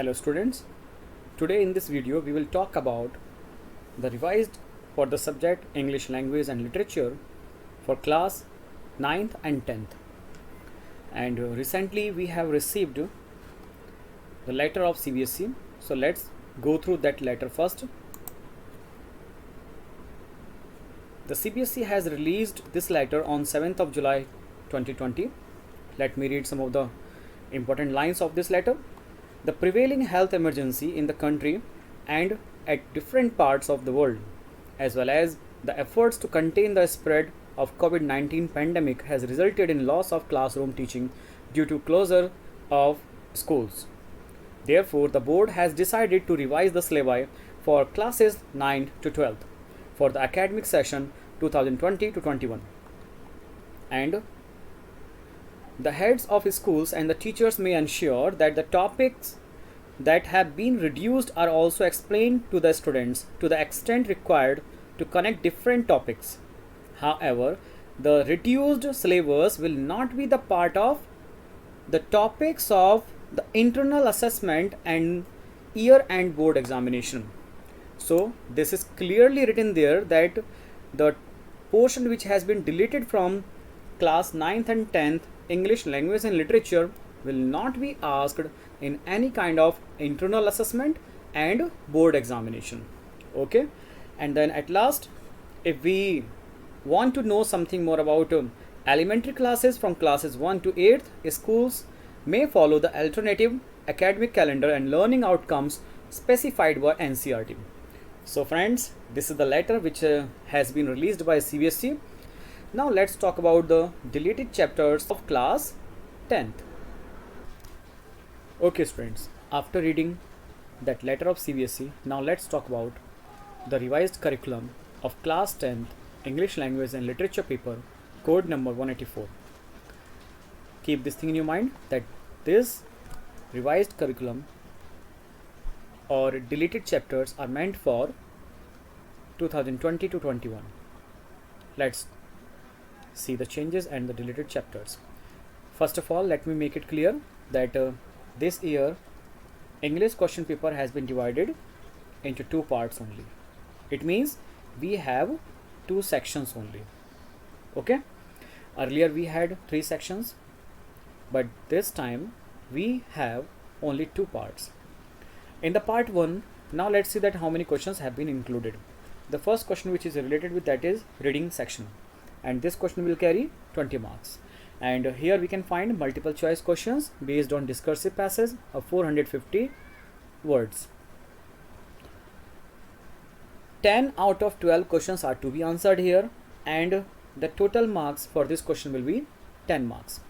Hello students, today in this video we will talk about the revised for the subject English language and literature for class 9th and 10th. And recently we have received the letter of CBSE. So let's go through that letter first. The CBSE has released this letter on 7th of July 2020. Let me read some of the important lines of this letter. The prevailing health emergency in the country and at different parts of the world, as well as the efforts to contain the spread of COVID-19 pandemic, has resulted in loss of classroom teaching due to closure of schools. Therefore, the board has decided to revise the syllabi for classes 9 to 12 for the academic session 2020 to 21. And the heads of schools and the teachers may ensure that the topics that have been reduced are also explained to the students to the extent required to connect different topics. However, the reduced syllabus will not be the part of the topics of the internal assessment and year-end board examination. So this is clearly written there that the portion which has been deleted from class 9th and 10th English language and literature will not be asked in any kind of internal assessment and board examination. Okay, and then at last, if we want to know something more about elementary classes from classes 1 to 8th, schools may follow the alternative academic calendar and learning outcomes specified by Ncert. So friends, this is the letter which has been released by CBSE. Now let's talk about the deleted chapters of class 10th. Okay students, after reading that letter of CBSE, now let's talk about the revised curriculum of class 10th English language and literature paper, code number 184. Keep this thing in your mind that this revised curriculum or deleted chapters are meant for 2020 to 21. Let's see the changes and the deleted chapters. First of all, let me make it clear that this year English question paper has been divided into two parts only. It means we have two sections only. Okay, earlier we had three sections, but this time we have only two parts. In the part 1, now let's see that how many questions have been included. The first question which is related with that is reading section, and this question will carry 20 marks. And here we can find multiple choice questions based on discursive passage of 450 words. 10 out of 12 questions are to be answered here, and the total marks for this question will be 10 marks.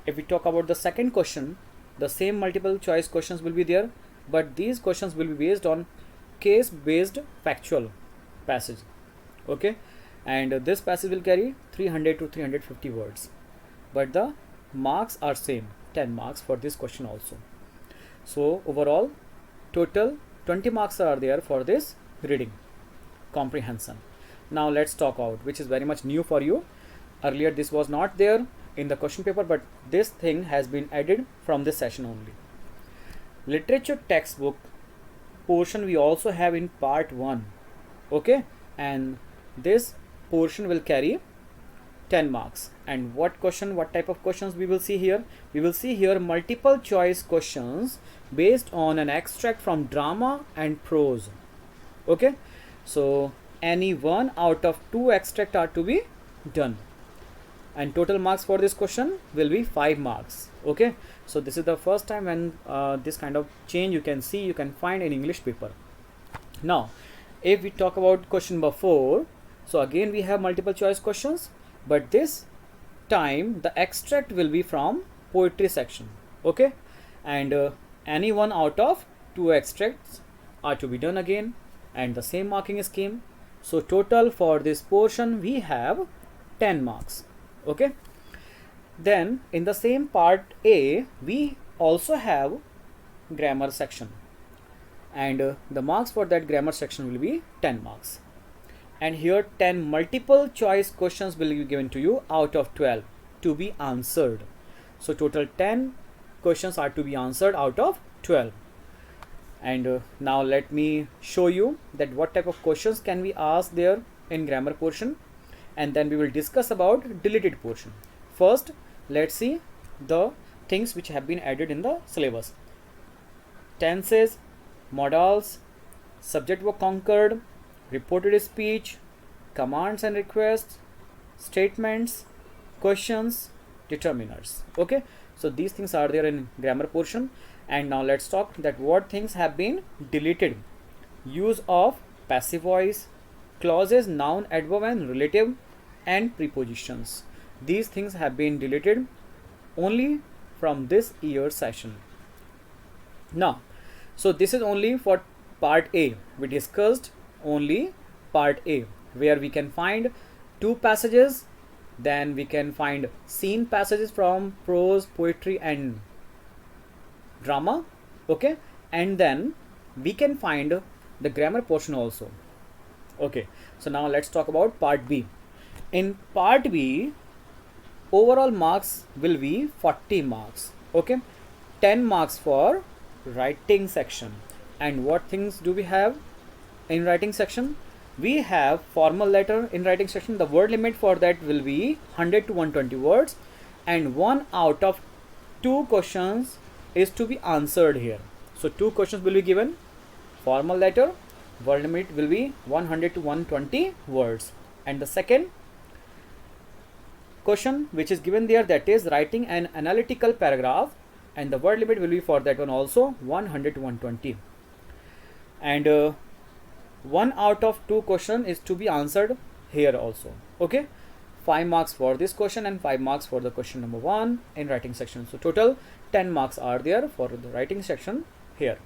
If we talk about the second question, the same multiple choice questions will be there, but these questions will be based on case based factual passage. Okay, and this passage will carry 300 to 350 words, but the marks are same, 10 marks for this question also. So overall total 20 marks are there for this reading comprehension. Now let's talk out, which is very much new for you. Earlier this was not there in the question paper, but this thing has been added from this session only. Literature textbook portion we also have in part 1. Okay, and this portion will carry 10 marks. And what type of questions we will see here? We will see here multiple choice questions based on an extract from drama and prose. Okay, so any one out of 2 extracts are to be done, and total marks for this question will be 5 marks. Okay, so this is the first time when this kind of change you can find in English paper. Now if we talk about question number 4, so again we have multiple choice questions, but this time the extract will be from poetry section. Okay, and any one out of 2 extracts are to be done again, and the same marking scheme. So total for this portion we have 10 marks. Okay, then in the same part A we also have grammar section, and the marks for that grammar section will be 10 marks. And here 10 multiple choice questions will be given to you out of 12 to be answered. So total 10 questions are to be answered out of 12. And now let me show you that what type of questions can we ask there in grammar portion, and then we will discuss about deleted portion. First, let's see the things which have been added in the syllabus. Tenses, modals, subject verb conquered, reported speech, commands and requests, statements, questions, determiners. Okay, so these things are there in grammar portion. And now let's talk that what things have been deleted. Use of passive voice, clauses, noun, adverb and relative, and prepositions. These things have been deleted only from this year's session. Now, so this is only for part A. We discussed only part A, where we can find 2 passages, then we can find scene passages from prose, poetry and drama. Okay, and then we can find the grammar portion also. Okay, so now let's talk about part B. In part B, overall marks will be 40 marks. Okay, 10 marks for writing section. And what things do we have in writing section? We have formal letter in writing section. The word limit for that will be 100 to 120 words, and 1 out of 2 questions is to be answered here. So 2 questions will be given. Formal letter, word limit will be 100 to 120 words, and the second question which is given there, that is writing an analytical paragraph, and the word limit will be for that one also 100 to 120. And 1 out of 2 question is to be answered here also. Okay, 5 marks for this question and 5 marks for the question number 1 in writing section. So total 10 marks are there for the writing section here.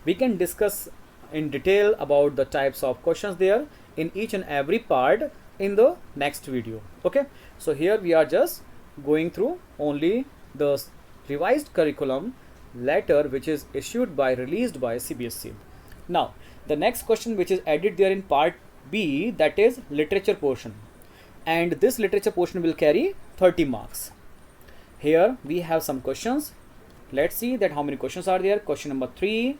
We can discuss in detail about the types of questions there in each and every part in the next video. Okay, so here we are just going through only the revised curriculum letter which is released by CBSE. Now the next question which is added there in part B, that is literature portion, and this literature portion will carry 30 marks. Here we have some questions. Let's see that how many questions are there. Question number 3,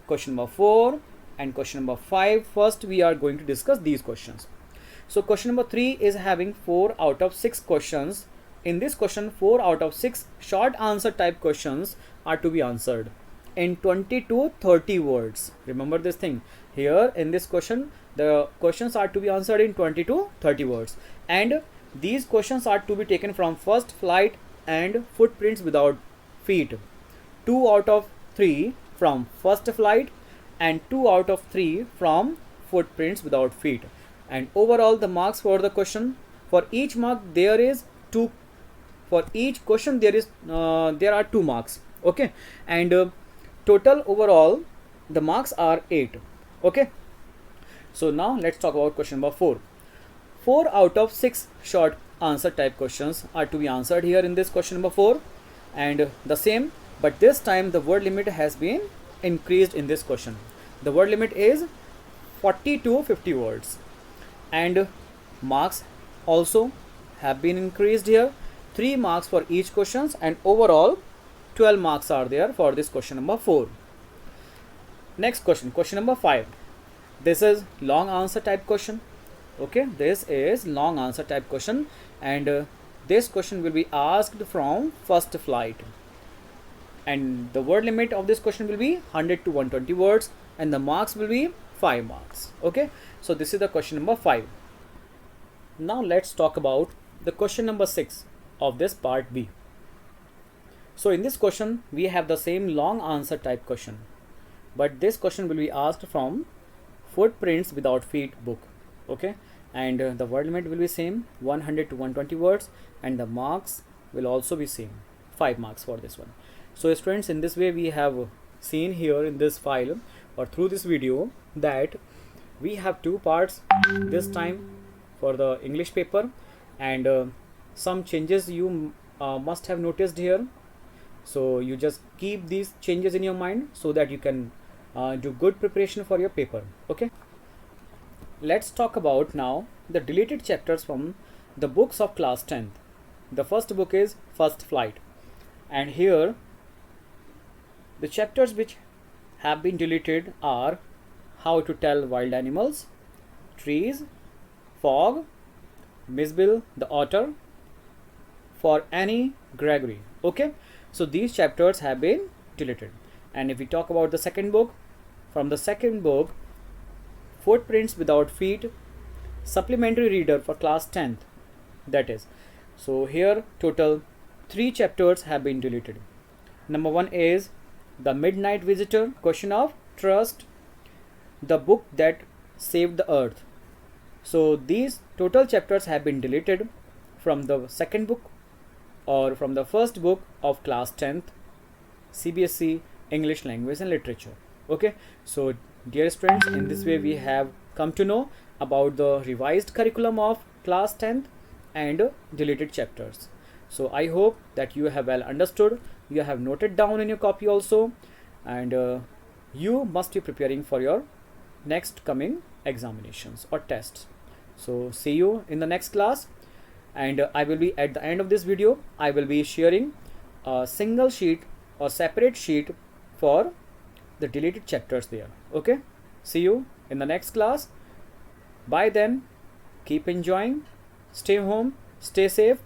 question number 4 and question number 5. First we are going to discuss these questions. So question number 3 is having 4 out of 6 questions. In this question, 4 out of 6 short answer type questions are to be answered in 20 to 30 words. Remember this thing. Here in this question, the questions are to be answered in 20 to 30 words, and these questions are to be taken from first flight and footprints without feet. 2 out of 3 from first flight and 2 out of 3 from footprints without feet. And overall the marks for the question, for each mark there is 2. For each question there are 2 marks. Okay, and total overall the marks are 8. Okay, so now let's talk about question number 4. 4 out of 6 short answer type questions are to be answered here in this question number 4, and the same, but this time the word limit has been increased in this question. The word limit is 40 to 50 words, and marks also have been increased here. 3 marks for each questions, and overall 12 marks are there for this question number 4. Next question, question number 5. This is long answer type question. Okay, this is long answer type question, and this question will be asked from first flight, and the word limit of this question will be 100 to 120 words, and the marks will be 5 marks. Okay, so this is the question number 5. Now let's talk about the question number 6 of this part B. So in this question we have the same long answer type question, but this question will be asked from Footprints Without Feet book. Okay, and the word limit will be same, 100 to 120 words, and the marks will also be same, 5 marks for this one. So students, in this way we have seen here in this file or through this video that we have 2 parts this time for the English paper, and some changes you must have noticed here. So you just keep these changes in your mind so that you can do good preparation for your paper. Okay, let's talk about now the deleted chapters from the books of class 10th. The first book is First Flight, and here the chapters which have been deleted are how to tell wild animals, trees, fog, Miss Bill the otter, for Annie Gregory. Okay, so these chapters have been deleted. And if we talk about the second book, from the second book, Footprints Without Feet, supplementary reader for class 10th, that is. So here total 3 chapters have been deleted. Number 1 is The Midnight Visitor, Question of Trust, The Book That Saved the Earth. So these total chapters have been deleted from the second book or from the first book of class 10th CBSE English Language and Literature. Okay, so dear students, in this way we have come to know about the revised curriculum of class 10th and deleted chapters. So I hope that you have well understood, you have noted down in your copy also, and you must be preparing for your next coming examinations or tests. So see you in the next class, and I will be at the end of this video, I will be sharing a single sheet or separate sheet for the deleted chapters there. Okay, see you in the next class. Bye then, keep enjoying, stay home, stay safe,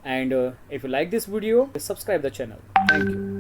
and if you like this video, subscribe the channel. Thank you.